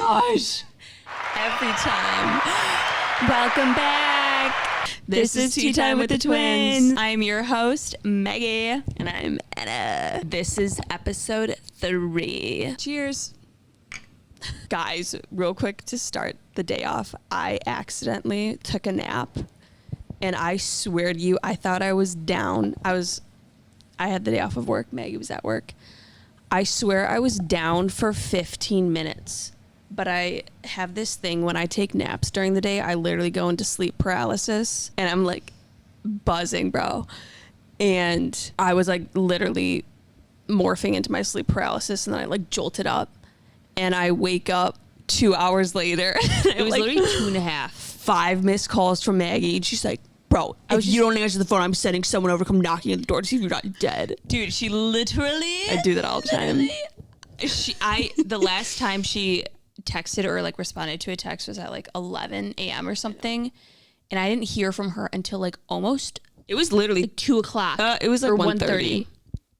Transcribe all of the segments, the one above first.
gosh. Every time. Welcome back. This is Tea Time with the Twins. I'm your host, Maggie. And I'm Anna. This is episode 3. Cheers. Guys, real quick to start the day off, I accidentally took a nap. And I swear to you, I thought I was down. I had the day off of work. Maggie was at work. I swear I was down for 15 minutes. But I have this thing when I take naps during the day, I literally go into sleep paralysis. And I'm like buzzing, bro. And I was like literally morphing into my sleep paralysis. And then I like jolted up. And I wake up 2 hours later. It was like literally 2.5. 5 missed calls from Maggie. And she's like, bro, if you don't answer the phone, I'm sending someone over to come knocking at the door to see if you're not dead. Dude, she literally... I do that all the time. The last time she texted or like responded to a text was at like 11 a.m. or something. And I didn't hear from her until like almost... It was literally... like 2 o'clock. It was like 1:30.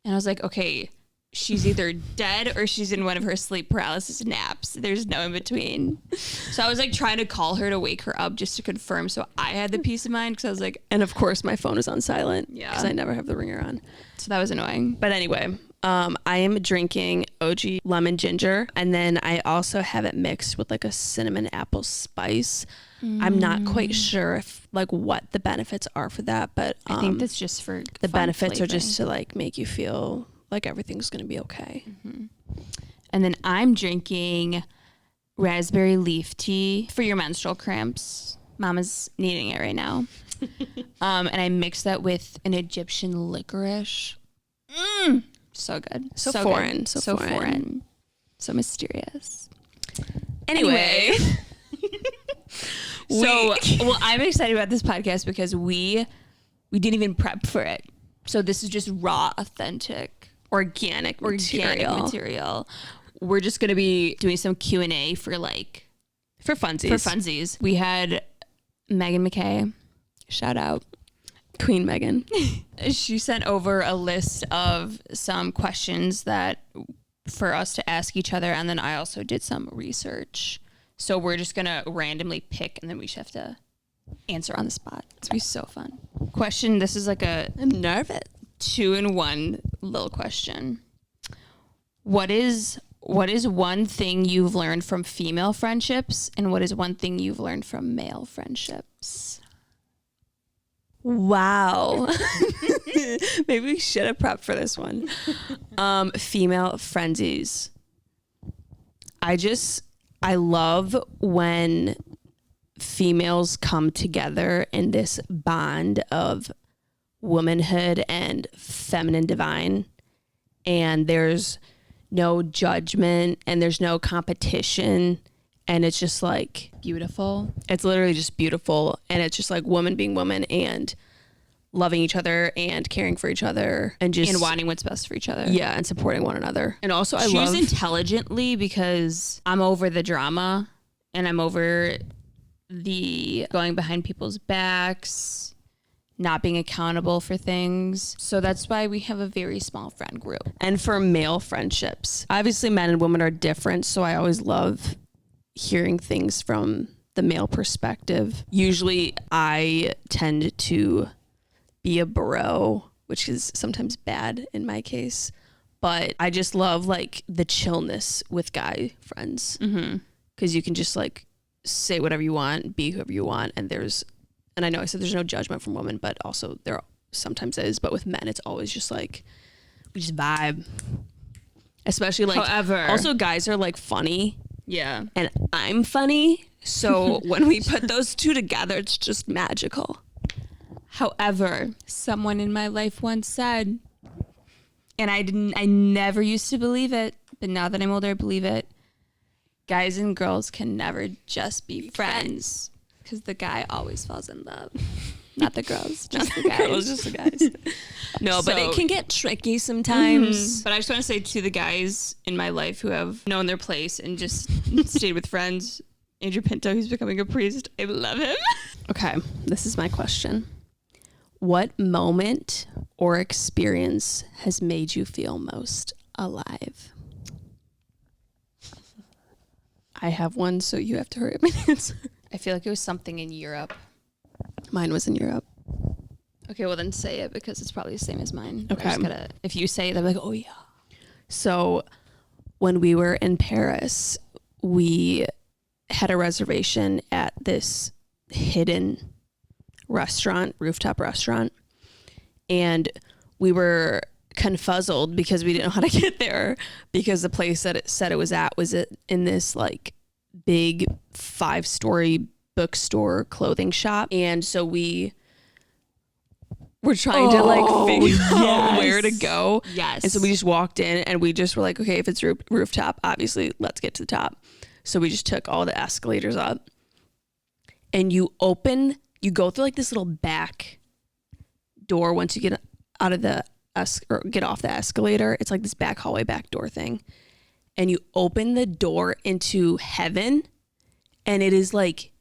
And I was like, okay, she's either dead or she's in one of her sleep paralysis naps. There's no in between. So I was like trying to call her to wake her up just to confirm. So I had the peace of mind because I was like, and of course my phone is on silent. Yeah. Because I never have the ringer on. So that was annoying. But anyway, I am drinking OG lemon ginger. And then I also have it mixed with like a cinnamon apple spice. I'm not quite sure if like what the benefits are for that. But I think that's just for the benefits flavoring. are just to like make you feel like everything's going to be okay. Mm-hmm. And then I'm drinking raspberry leaf tea for your menstrual cramps. Mama's needing it right now. And I mix that with an Egyptian licorice. So good. So foreign. Good. So foreign. So mysterious. Anyway. Well, I'm excited about this podcast because we didn't even prep for it. So this is just raw, authentic, organic material. We're just going to be doing some Q&A for funsies. We had Megan McKay, shout out, Queen Megan. She sent over a list of some questions that for us to ask each other. And then I also did some research. So we're just going to randomly pick and then we just have to answer on the spot. It's going to be so fun. Question. This is like I'm nervous. 2-in-1 little question. What is one thing you've learned from female friendships, and what is one thing you've learned from male friendships? Wow. Maybe we should have prepped for this one. Female frenzies. I love when females come together in this bond of womanhood and feminine divine, and there's no judgment and there's no competition, and it's just like beautiful. It's literally just beautiful, and it's just like woman being woman and loving each other and caring for each other and wanting what's best for each other. Yeah, and supporting one another. And also I choose intelligently, because I'm over the drama and I'm over the going behind people's backs, not being accountable for things. So that's why we have a very small friend group. And for male friendships, obviously men and women are different, so I always love hearing things from the male perspective. Usually I tend to be a bro, which is sometimes bad in my case, but I just love like the chillness with guy friends, because you can just like say whatever you want, be whoever you want, and I know I said there's no judgment from women, but also there sometimes is. But with men, it's always just like, we just vibe. Especially like, however, also guys are like funny. Yeah. And I'm funny. So when we put those two together, it's just magical. However, someone in my life once said, and I never used to believe it, but now that I'm older, I believe it. Guys and girls can never just be friends. Because the guy always falls in love. Not the girls, just the guys. Girls, just the guys. No, but it can get tricky sometimes. But I just want to say to the guys in my life who have known their place and just stayed with friends, Andrew Pinto, who's becoming a priest, I love him. Okay, this is my question. What moment or experience has made you feel most alive? I have one, so you have to hurry up and answer. I feel like it was something in Europe. Mine was in Europe. Okay, well then say it because it's probably the same as mine. But Okay. if you say it, they'll be like, oh yeah. So when we were in Paris, we had a reservation at this hidden restaurant, rooftop restaurant. And we were confuzzled because we didn't know how to get there because the place that it said it was at was in this like big 5-story bookstore clothing shop. And so we were trying to like figure out where to go. Yes. And so we just walked in and we just were like, okay, if it's rooftop, obviously let's get to the top. So we just took all the escalators up and you go through like this little back door once you get out of the or get off the escalator. It's like this back hallway, back door thing. And you open the door into heaven and it is like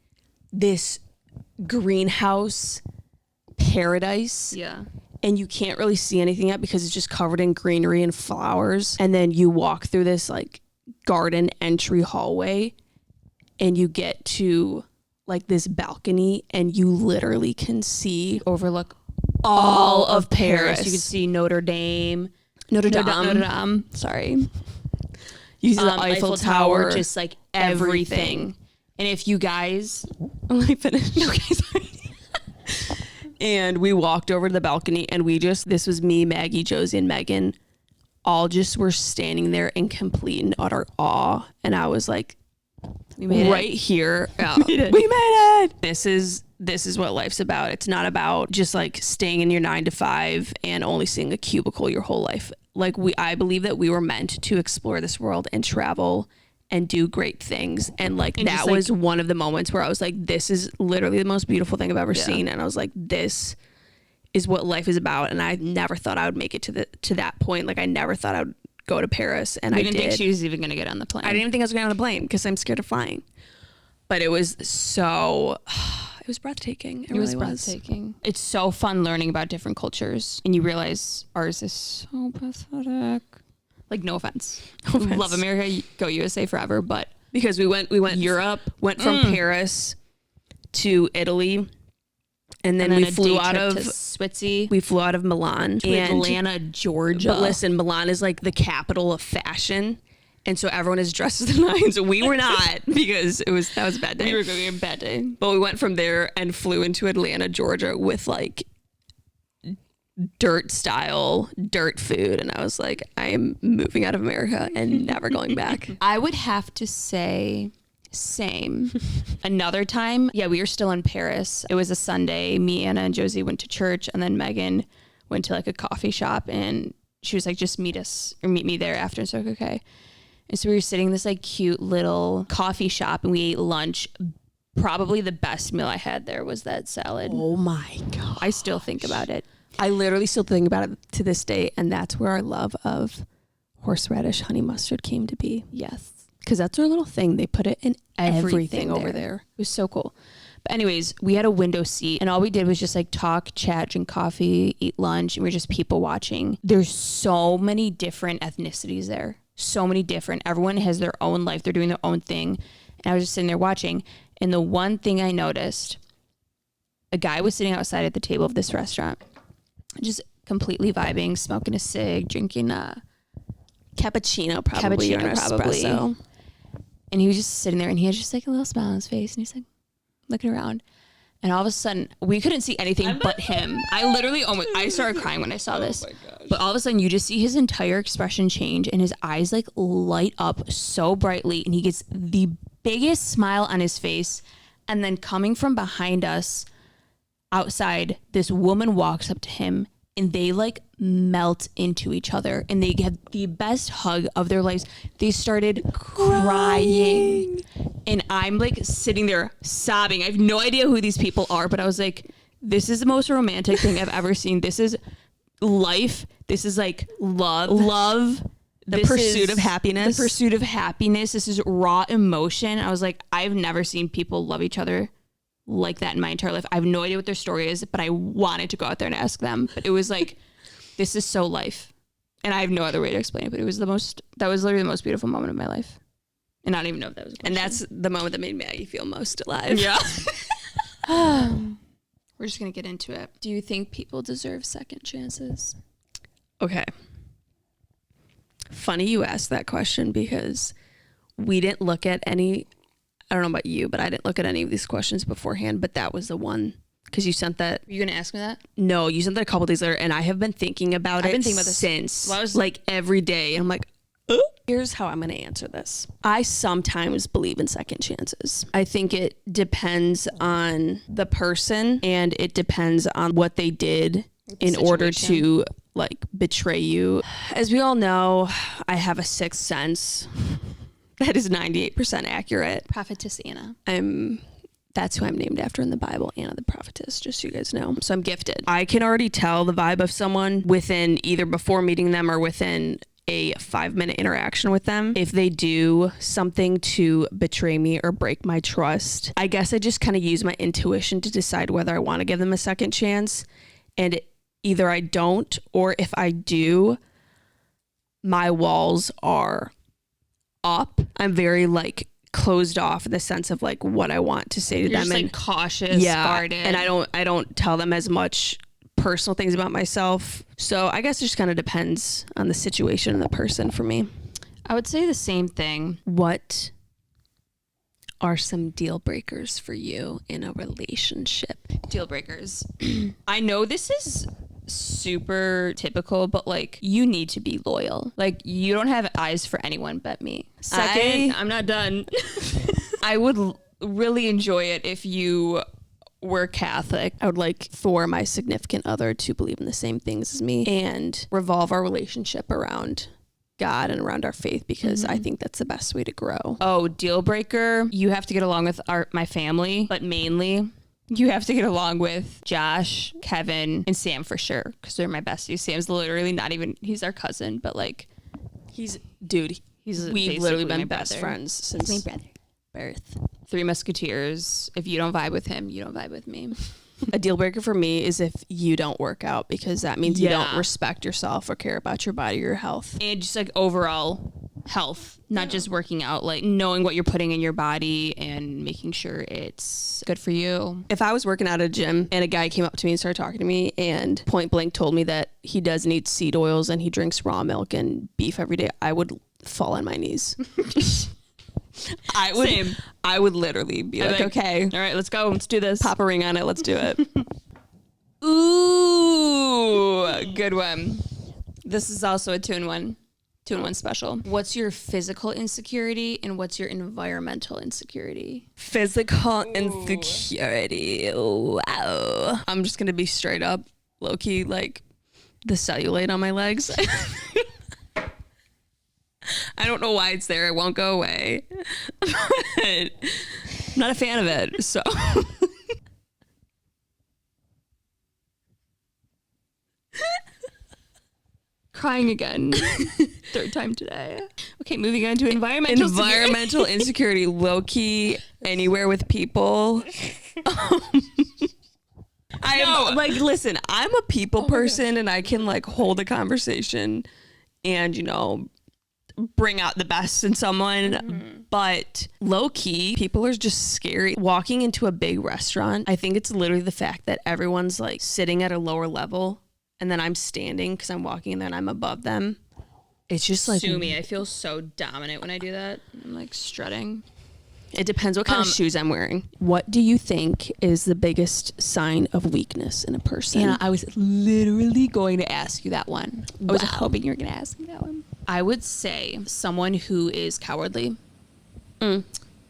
this greenhouse paradise. Yeah. And you can't really see anything yet because it's just covered in greenery and flowers. And then you walk through this like garden entry hallway and you get to like this balcony and you literally can see Overlook all of Paris. You can see Notre Dame. Notre Dame. Sorry. You see the Eiffel Tower. Just like everything. And if you guys... Let me finish. Okay, sorry. And we walked over to the balcony and this was me, Maggie, Josie, and Megan, all just were standing there in complete and utter awe. And I was like, we made right it. here. We made it. This is what life's about. It's not about just like staying in your 9 to 5 and only seeing a cubicle your whole life. Like I believe that we were meant to explore this world and travel and do great things. And like and that was one of the moments where I was like, this is literally the most beautiful thing I've ever seen. And I was like, this is what life is about. And I never thought I would make it to that point. Like I never thought I would go to Paris. And I didn't think she was even going to get on the plane. I didn't even think I was going to get on a plane because I'm scared of flying. But it was so... It was breathtaking. It really was breathtaking. It's so fun learning about different cultures. And you realize ours is so pathetic. Like, no offense. Love America, go USA forever. But because we went Europe. Went from Paris to Italy. And then we flew out of Switzerland. We flew out of Milan. To Atlanta, Georgia. But listen, Milan is like the capital of fashion. And so everyone is dressed to the nines. We were not because that was a bad day. We were going a bad day. But we went from there and flew into Atlanta, Georgia with like dirt food. And I was like, I am moving out of America and never going back. I would have to say same. Another time, we were still in Paris. It was a Sunday. Me, Anna, and Josie went to church. And then Megan went to like a coffee shop. And she was like, just meet me there after. And so like, okay. And so we were sitting in this like cute little coffee shop and we ate lunch. Probably the best meal I had there was that salad. Oh my God. I still think about it. I literally still think about it to this day. And that's where our love of horseradish honey mustard came to be. Yes. Because that's our little thing. They put it in everything over there. It was so cool. But anyways, we had a window seat and all we did was just like talk, chat, drink coffee, eat lunch. And we were just people watching. There's so many different ethnicities there. So many different. Everyone has their own life. They're doing their own thing. And I was just sitting there watching. And the one thing I noticed, a guy was sitting outside at the table of this restaurant, just completely vibing, smoking a cig, drinking a cappuccino probably. Espresso. And he was just sitting there and he had just like a little smile on his face. And he's like looking around. And all of a sudden, we couldn't see anything but him. I started crying when I saw this. But all of a sudden, you just see his entire expression change and his eyes like light up so brightly. And he gets the biggest smile on his face. And then coming from behind us outside, this woman walks up to him and they like melt into each other and they had the best hug of their lives. They started crying. And I'm like sitting there sobbing. I have no idea who these people are, but I was like, this is the most romantic thing I've ever seen. This is life. This is like love. The pursuit of happiness. The pursuit of happiness. This is raw emotion. I was like, I've never seen people love each other like that in my entire life. I have no idea what their story is, but I wanted to go out there and ask them. But it was like, this is so life. And I have no other way to explain it, but that was literally the most beautiful moment of my life. And I don't even know if that was a question. And that's the moment that made Maggie feel most alive. Yeah. We're just going to get into it. Do you think people deserve second chances? Okay. Funny you asked that question because we didn't look at any, I don't know about you, but I didn't look at any of these questions beforehand, but that was the one. Because you sent that. Are you going to ask me that? No, you sent that a couple days later, and I have been thinking about it this since, well, like, every day. And I'm like, here's how I'm going to answer this. I sometimes believe in second chances. I think it depends on the person, and it depends on what they did in order to, like, betray you. As we all know, I have a sixth sense that is 98% accurate. Prophetess Anna. That's who I'm named after in the Bible, Anna the prophetess, just so you guys know. So I'm gifted. I can already tell the vibe of someone within either before meeting them or within a 5-minute interaction with them. If they do something to betray me or break my trust, I guess I just kind of use my intuition to decide whether I want to give them a second chance. And either I don't, or if I do, my walls are up. I'm very like closed off in the sense of like what I want to say to them, just, and like cautious, guarded. And I don't tell them as much personal things about myself. So I guess it just kind of depends on the situation and the person for me. I would say the same thing. What are some deal breakers for you in a relationship? Deal breakers. I know this is super typical, but like you need to be loyal. Like you don't have eyes for anyone but me. Second, I'm not done. I would really enjoy it if you were Catholic. I would like for my significant other to believe in the same things as me and revolve our relationship around God and around our faith, because I think that's the best way to grow. Oh, deal breaker. You have to get along with my family, but mainly you have to get along with Josh, Kevin, and Sam for sure, because they're my besties. Sam's literally not even, he's our cousin, but like We've basically literally been my best brother. friends since my brother. birth. Three Musketeers. If you don't vibe with him, you don't vibe with me. A deal breaker for me is if you don't work out, because that means you don't Yeah. respect yourself or care about your body or your health. And just like overall health, not just working out, like knowing what you're putting in your body and making sure it's good for you. If I was working out at a gym and a guy came up to me and started talking to me and point blank told me that he doesn't eat seed oils and he drinks raw milk and beef every day, I would fall on my knees. Same. I would literally be like, okay, all right, let's go. Let's do this. pop a ring on it. Let's do it. Ooh, good one. This is also a 2-in-1 special. What's your physical insecurity and what's your environmental insecurity? Physical insecurity. Wow. I'm just going to be straight up, low key, like the cellulite on my legs. I don't know why it's there. It won't go away. But I'm not a fan of it. So Crying again. Third time today. Okay, moving on to environmental insecurity, low key, anywhere with people. Listen, I'm a people person and I can like hold a conversation and, you know, bring out the best in someone, but low key, people are just scary. Walking into a big restaurant, I think it's literally the fact that everyone's like sitting at a lower level and then I'm standing because I'm walking in there and I'm above them. It's just like, Sue me. I feel so dominant when I do that. I'm like strutting. it depends what kind of shoes I'm wearing. What do you think is the biggest sign of weakness in a person? Anna, I was literally going to ask you that one. I was hoping you were going to ask me that one. I would say someone who is cowardly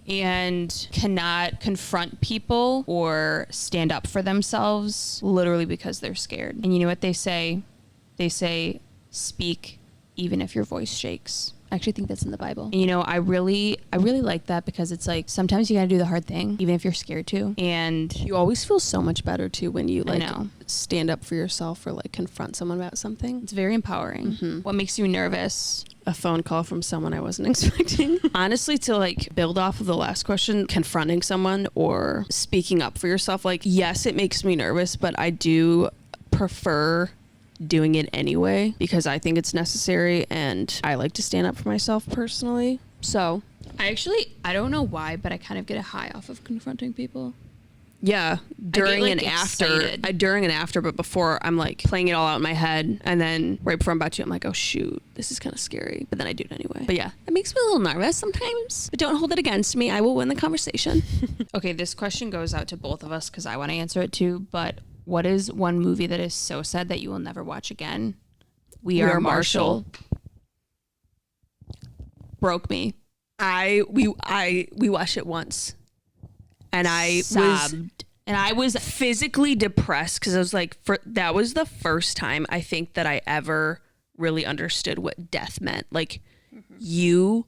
and cannot confront people or stand up for themselves literally because they're scared. And you know what they say? They say, speak even if your voice shakes. I actually think that's in the Bible. And, you know, I really like that because it's like sometimes you got to do the hard thing, even if you're scared to. And you always feel so much better too when you like stand up for yourself or like confront someone about something. It's very empowering. What makes you nervous? A phone call from someone I wasn't expecting. Honestly, to like build off of the last question, confronting someone or speaking up for yourself, like, yes, it makes me nervous, but I do prefer doing it anyway because I think it's necessary and I like to stand up for myself personally. So I don't know why, but I kind of get a high off of confronting people. Yeah, during like, and after. excited. During and after, but before I'm like playing it all out in my head, and then right before I'm about to, I'm like, oh shoot, this is kind of scary. But then I do it anyway. But yeah, it makes me a little nervous sometimes. But don't hold it against me. I will win the conversation. Okay, this question goes out to both of us because I want to answer it too. But what is one movie that is so sad that you will never watch again? We Are Marshall. Broke me. We watched it once. And I was physically depressed because I was like, that was the first time I think that I ever really understood what death meant. Like, you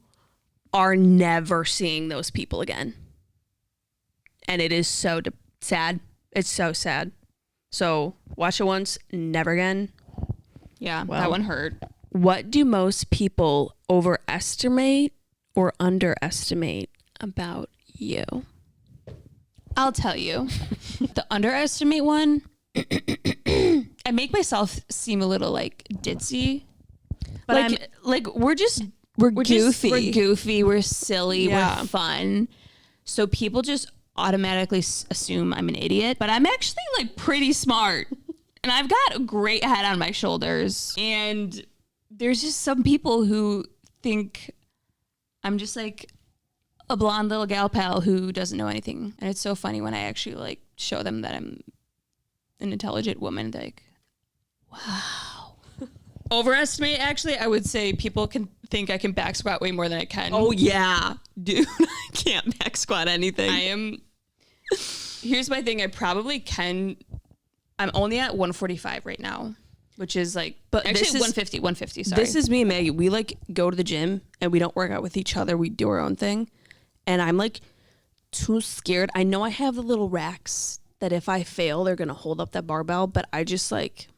are never seeing those people again. And it is so sad. It's so sad. So watch it once, never again. Yeah, well, that one hurt. What do most people overestimate or underestimate about you? I'll tell you. The underestimate one, I make myself seem a little like ditzy. But we're goofy. We're goofy. We're silly. Yeah. We're fun. So people just automatically assume I'm an idiot. But I'm actually like pretty smart. And I've got a great head on my shoulders. And there's just some people who think I'm just like a blonde little gal pal who doesn't know anything. And it's so funny when I actually like show them that I'm an intelligent woman. They're like, wow. Overestimate, actually, I would say people can think I can back squat way more than I can. Oh yeah, dude. I can't back squat anything. Here's my thing. I probably can. I'm only at 145 right now, which is like, but actually 150, sorry. This is me and Maggie. We like go to the gym and we don't work out with each other. We do our own thing. And I'm like too scared. I know I have the little racks that if I fail, they're going to hold up that barbell. But I just like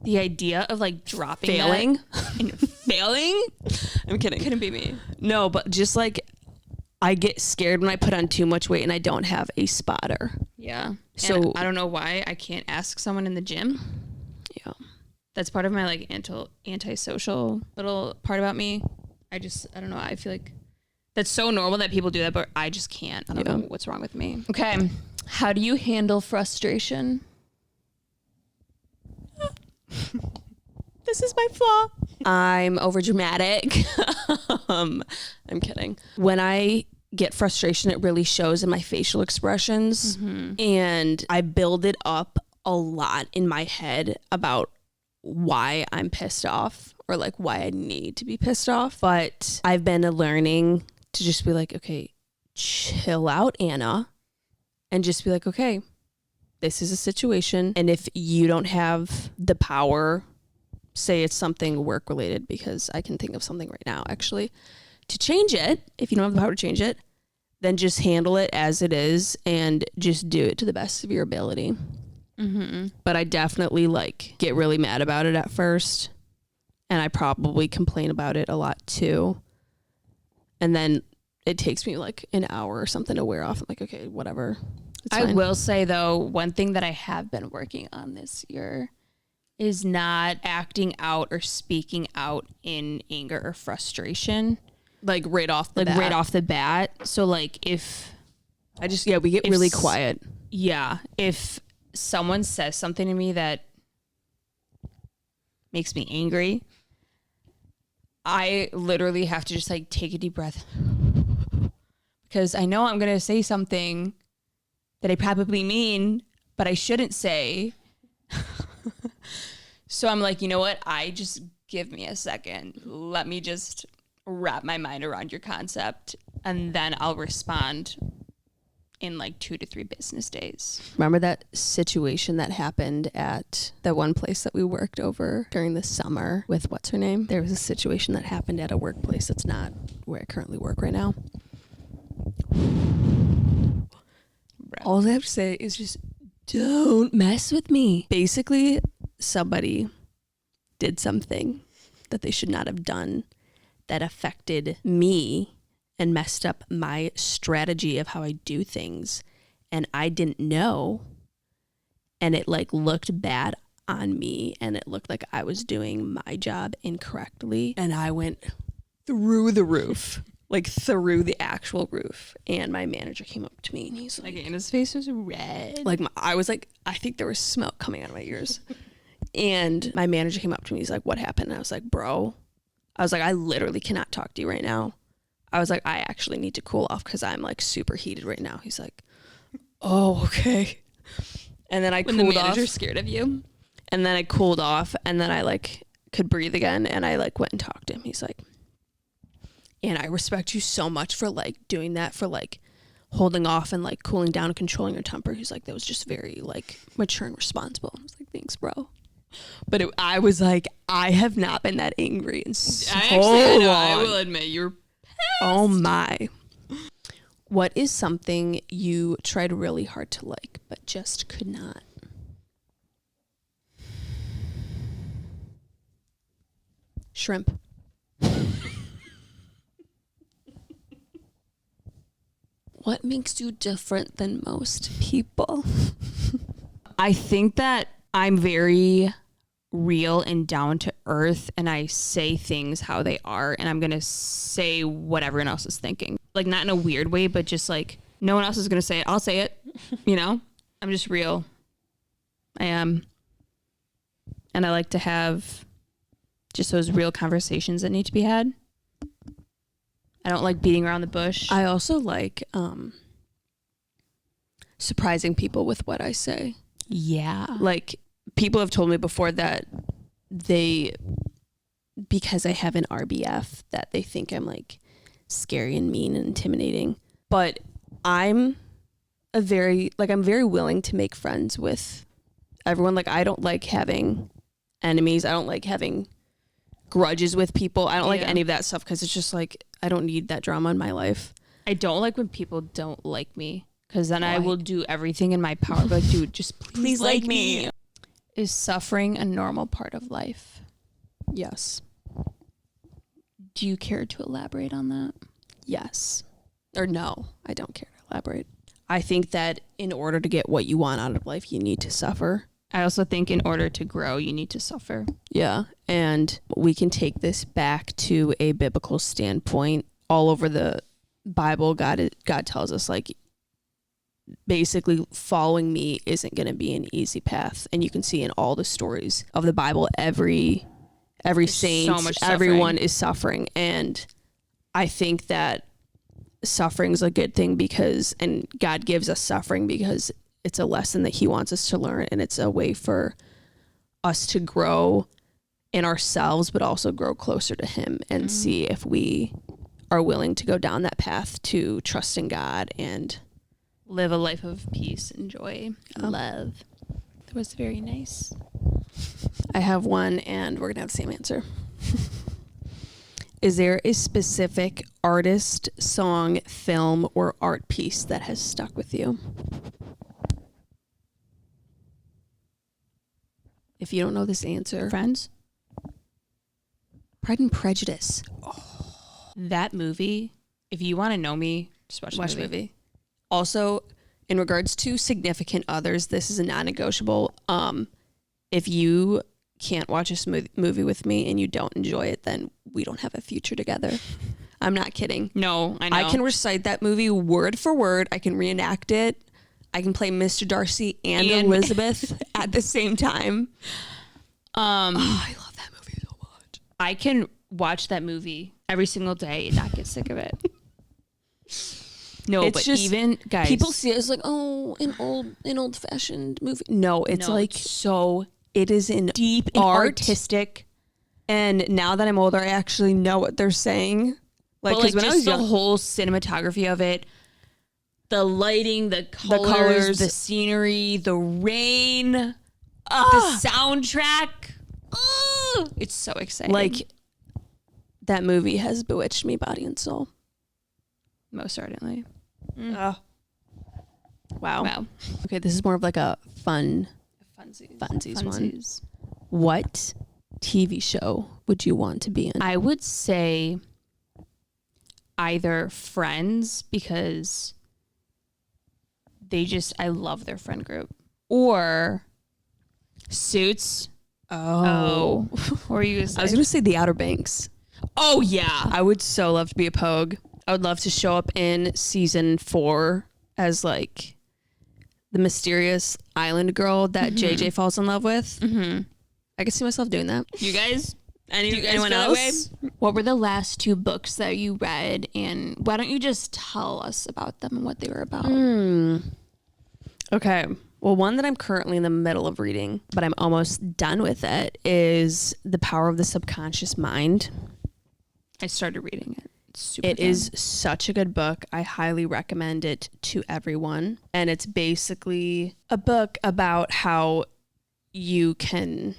the idea of like dropping failing and failing. I'm kidding. Couldn't be me. No, but just like I get scared when I put on too much weight and I don't have a spotter. Yeah. So and I don't know why I can't ask someone in the gym. Yeah. That's part of my like antisocial little part about me. I don't know. I feel like that's so normal that people do that, but I just can't. I don't know what's wrong with me. Okay. How do you handle frustration? This is my flaw. I'm overdramatic. I'm kidding. When I get frustration, it really shows in my facial expressions. Mm-hmm. And I build it up a lot in my head about why I'm pissed off or like why I need to be pissed off. But I've been learning to just be like, okay, chill out, Anna, and just be like, okay, this is a situation. And if you don't have the power, say it's something work related, because I can think of something right now actually, to change it, if you don't have the power to change it, then just handle it as it is and just do it to the best of your ability. Mm-hmm. But I definitely like get really mad about it at first, and I probably complain about it a lot too. And then it takes me like an hour or something to wear off. I'm like, okay, whatever. I will say though, one thing that I have been working on this year is not acting out or speaking out in anger or frustration. Like right off the bat. Right off the bat. So like if we get really quiet. Yeah. If someone says something to me that makes me angry, I literally have to just like take a deep breath, because I know I'm going to say something that I probably mean, but I shouldn't say. So I'm like, you know what? Just give me a second. Let me just wrap my mind around your concept, and then I'll respond in like 2 to 3 business days. Remember that situation that happened at the one place that we worked over during the summer with what's her name? There was a situation that happened at a workplace that's not where I currently work right now. All I have to say is just don't mess with me. Basically, somebody did something that they should not have done that affected me and messed up my strategy of how I do things. And I didn't know. And it like looked bad on me, and it looked like I was doing my job incorrectly. And I went through the roof. like through the actual roof. And my manager came up to me and he's Like, Anna's face was red. like I was like, I think there was smoke coming out of my ears. And my manager came up to me. He's like, what happened? And I was like, bro, I was like, I literally cannot talk to you right now. I was like, I actually need to cool off because I'm like super heated right now. He's like, oh, okay. And then I when cooled the manager's off. scared of you. And then I cooled off and then I like could breathe again. And I like went and talked to him. He's like, and I respect you so much for like doing that, for like holding off and like cooling down and controlling your temper. He's like, that was just very like mature and responsible. I was like, thanks, bro. But I was like, I have not been that angry in so long. I will admit, you're pissed. Oh my. What is something you tried really hard to like, but just could not? Shrimp. What makes you different than most people? I think that I'm very real and down to earth, and I say things how they are, and I'm going to say what everyone else is thinking. Like, not in a weird way, but just like, no one else is going to say it. I'll say it, you know? I'm just real. I am. And I like to have just those real conversations that need to be had. I don't like beating around the bush. I also like surprising people with what I say. Yeah. Like, people have told me before that because I have an RBF, that they think I'm like scary and mean and intimidating. But I'm very willing to make friends with everyone. Like, I don't like having enemies. I don't like having grudges with people. I don't like any of that stuff because it's just like, I don't need that drama in my life. I don't like when people don't like me, because then I will do everything in my power. But dude, just please like me. Is suffering a normal part of life? Yes. Do you care to elaborate on that? Yes. Or no, I don't care to elaborate. I think that in order to get what you want out of life, you need to suffer. I also think in order to grow, you need to suffer. Yeah. And we can take this back to a biblical standpoint. All over the Bible, God tells us, like, basically following me isn't going to be an easy path. And you can see in all the stories of the Bible, every saint, so much everyone is suffering. And I think that suffering is a good thing and God gives us suffering because it's a lesson that he wants us to learn. And it's a way for us to grow in ourselves, but also grow closer to him and see if we are willing to go down that path to trust in God and live a life of peace and joy, love. That was very nice. I have one, and we're going to have the same answer. Is there a specific artist, song, film, or art piece that has stuck with you? If you don't know this answer. Friends? Pride and Prejudice. That movie, if you want to know me, just watch the movie. Also, in regards to significant others, this is a non-negotiable. If you can't watch this movie with me and you don't enjoy it, then we don't have a future together. I'm not kidding. No, I know. I can recite that movie word for word. I can reenact it. I can play Mr. Darcy and Elizabeth at the same time. I love that movie so much. I can watch that movie every single day and not get sick of it. No, It's but just, even guys, people see it as like, oh, an old fashioned movie. No, it's like so it is in deep and artistic. And now that I'm older, I actually know what they're saying. Like, Like, when I just was the young, whole cinematography of it, the lighting, the colors, the scenery, the rain, the soundtrack. It's so exciting. like, that movie has bewitched me body and soul. most certainly. Wow. Wow. Okay, this is more of like a funsies one. What TV show would you want to be in? I would say either Friends, because I love their friend group, or Suits. Oh. Or you? I was going to say The Outer Banks. Oh yeah. I would so love to be a Pogue. I would love to show up in season 4 as like the mysterious island girl that JJ falls in love with. I could see myself doing that. You guys? Anyone else? What were the last 2 books that you read, and why don't you just tell us about them and what they were about? Okay. Well, one that I'm currently in the middle of reading, but I'm almost done with it, is The Power of the Subconscious Mind. I started reading it. It is such a good book. I highly recommend it to everyone. And it's basically a book about how you can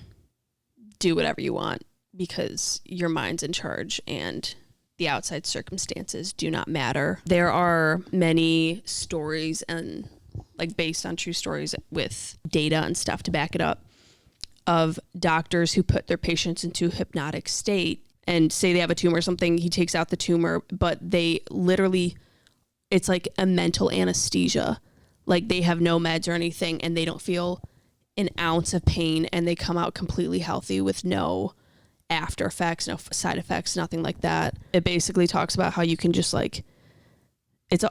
do whatever you want because your mind's in charge and the outside circumstances do not matter. There are many stories and like based on true stories with data and stuff to back it up of doctors who put their patients into a hypnotic state and say they have a tumor or something. He takes out the tumor, but they literally, it's like a mental anesthesia. Like they have no meds or anything and they don't feel an ounce of pain and they come out completely healthy with no after effects, no side effects, nothing like that. It basically talks about how you can just like, it's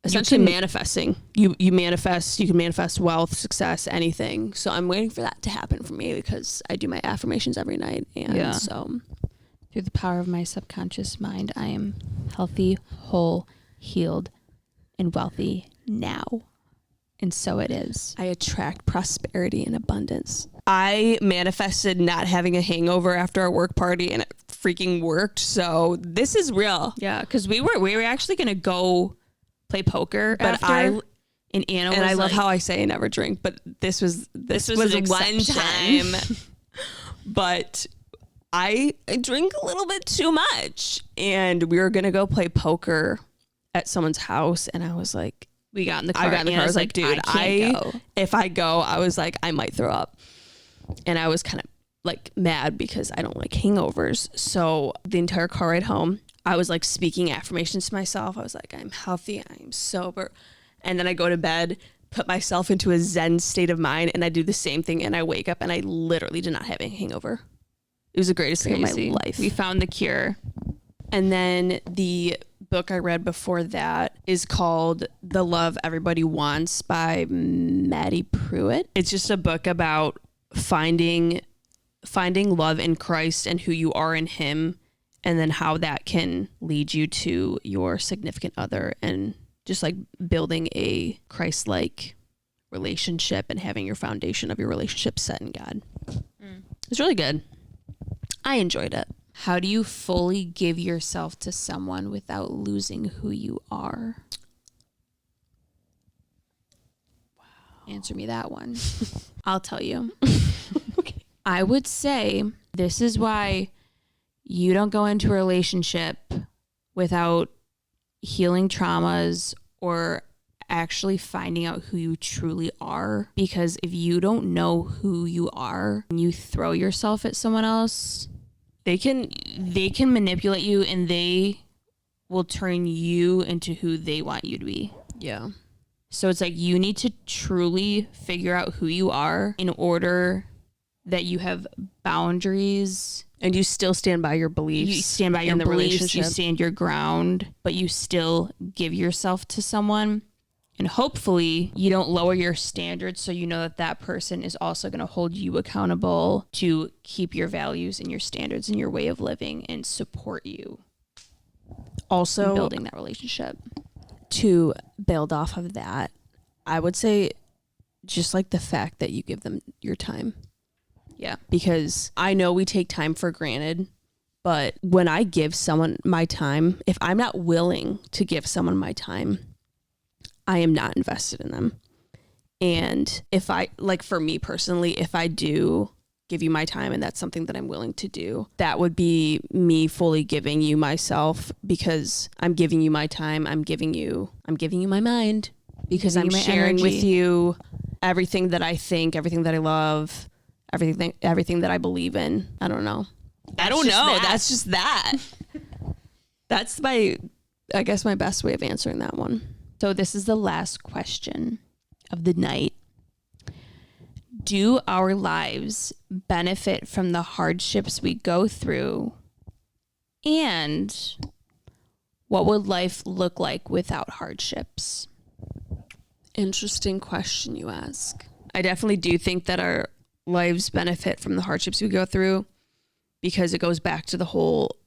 essentially manifesting. You can manifest wealth, success, anything. So I'm waiting for that to happen for me because I do my affirmations every night. And so through the power of my subconscious mind, I am healthy, whole, healed, and wealthy now. And so it is. I attract prosperity and abundance. I manifested not having a hangover after our work party and it freaking worked. So this is real. Yeah, because we were actually going to go play poker but after. I love how I say I never drink, but this was one time. But I drink a little bit too much and we were going to go play poker at someone's house and I was like, I got in the car. I was like, dude, if I go, I was like, I might throw up. And I was kind of like mad because I don't like hangovers. So the entire car ride home, I was like speaking affirmations to myself. I was like, I'm healthy. I'm sober. And then I go to bed, put myself into a Zen state of mind. And I do the same thing. And I wake up and I literally did not have a hangover. It was the greatest thing of my life. We found the cure. And then the book I read before that is called The Love Everybody Wants by Maddie Pruitt. It's just a book about finding love in Christ and who you are in him and then how that can lead you to your significant other and just like building a Christ-like relationship and having your foundation of your relationship set in God. It's really good. I enjoyed it. How do you fully give yourself to someone without losing who you are? Wow. Answer me that one. I'll tell you. Okay. I would say this is why you don't go into a relationship without healing traumas or actually finding out who you truly are. Because if you don't know who you are and you throw yourself at someone else, they can manipulate you and they will turn you into who they want you to be. Yeah. So it's like you need to truly figure out who you are in order that you have boundaries. And you still stand by your beliefs. You stand by your beliefs, you stand your ground, but you still give yourself to someone. And hopefully you don't lower your standards so you know that that person is also going to hold you accountable to keep your values and your standards and your way of living and support you. Also, in building that relationship. To build off of that, I would say just like the fact that you give them your time. Yeah. Because I know we take time for granted, but when I give someone my time, if I'm not willing to give someone my time, I am not invested in them. And if I, like for me personally, if I do give you my time and that's something that I'm willing to do, that would be me fully giving you myself because I'm giving you my time. I'm giving you my mind because I'm sharing with you everything that I think, everything that I love, everything that I believe in. I don't know. That's just that. That's I guess my best way of answering that one. So this is the last question of the night. Do our lives benefit from the hardships we go through? And What would life look like without hardships? Interesting question you ask. I definitely do think that our lives benefit from the hardships we go through, because it goes back to the whole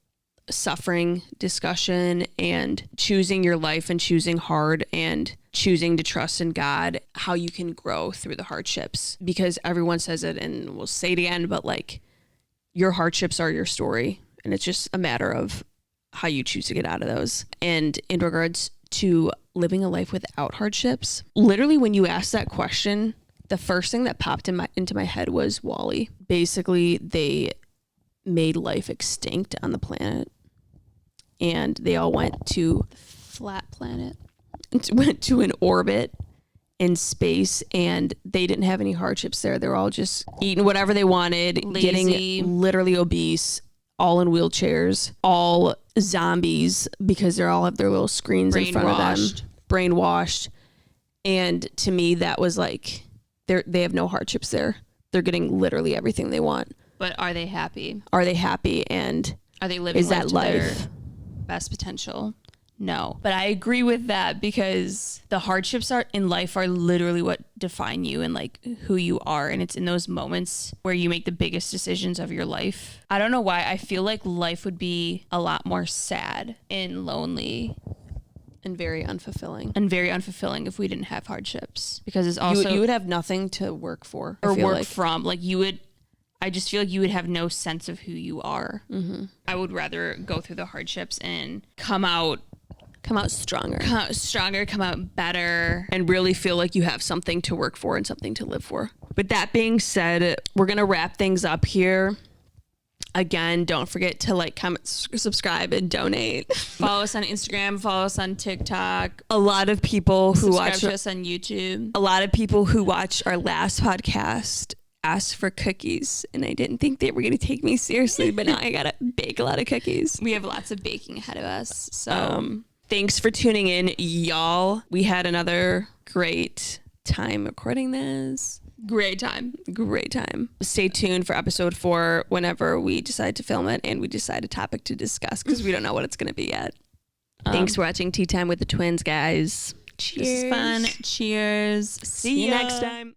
suffering discussion and choosing your life and choosing hard and choosing to trust in God, how you can grow through the hardships. Because everyone says it, and we'll say it again, but like, your hardships are your story, and it's just a matter of how you choose to get out of those. And in regards to living a life without hardships, literally when you asked that question, the first thing that popped into my head was Wall-E. Basically, they made life extinct on the planet, and they all went to Flat planet. went to an orbit in space, and they didn't have any hardships there. They were all just eating whatever they wanted, Lazy. getting literally obese, all in wheelchairs, all zombies, because they all have their little screens in front of them, brainwashed. And to me, that was like, they have no hardships there. They're getting literally everything they want. But are they happy? Are they happy? And Are they living is that to their life? best potential? No. But I agree with that, because the hardships in life are literally what define you and like who you are. And it's in those moments where you make the biggest decisions of your life. I don't know why. I feel like life would be a lot more sad and lonely And very unfulfilling. and very unfulfilling if we didn't have hardships, because it's also You would have nothing to work for. or I feel work like. from. Like I just feel like you would have no sense of who you are. Mm-hmm. I would rather go through the hardships and come out stronger. come out better. And really feel like you have something to work for and something to live for. But that being said, we're going to wrap things up here. Again, don't forget to like, comment, subscribe, and donate. Follow us on Instagram. Follow us on TikTok. A lot of people who Subscribe watch to us on YouTube. a lot of people who watch our last podcast asked for cookies, and I didn't think they were going to take me seriously, but now I got to bake a lot of cookies. We have lots of baking ahead of us. So Thanks for tuning in, y'all. We had another great time recording this. great time. Great time. Stay tuned for episode 4 whenever we decide to film it and we decide a topic to discuss, because we don't know what it's going to be yet. Thanks for watching Tea Time with the Twins, guys. Cheers. This is fun. Cheers. See you next time.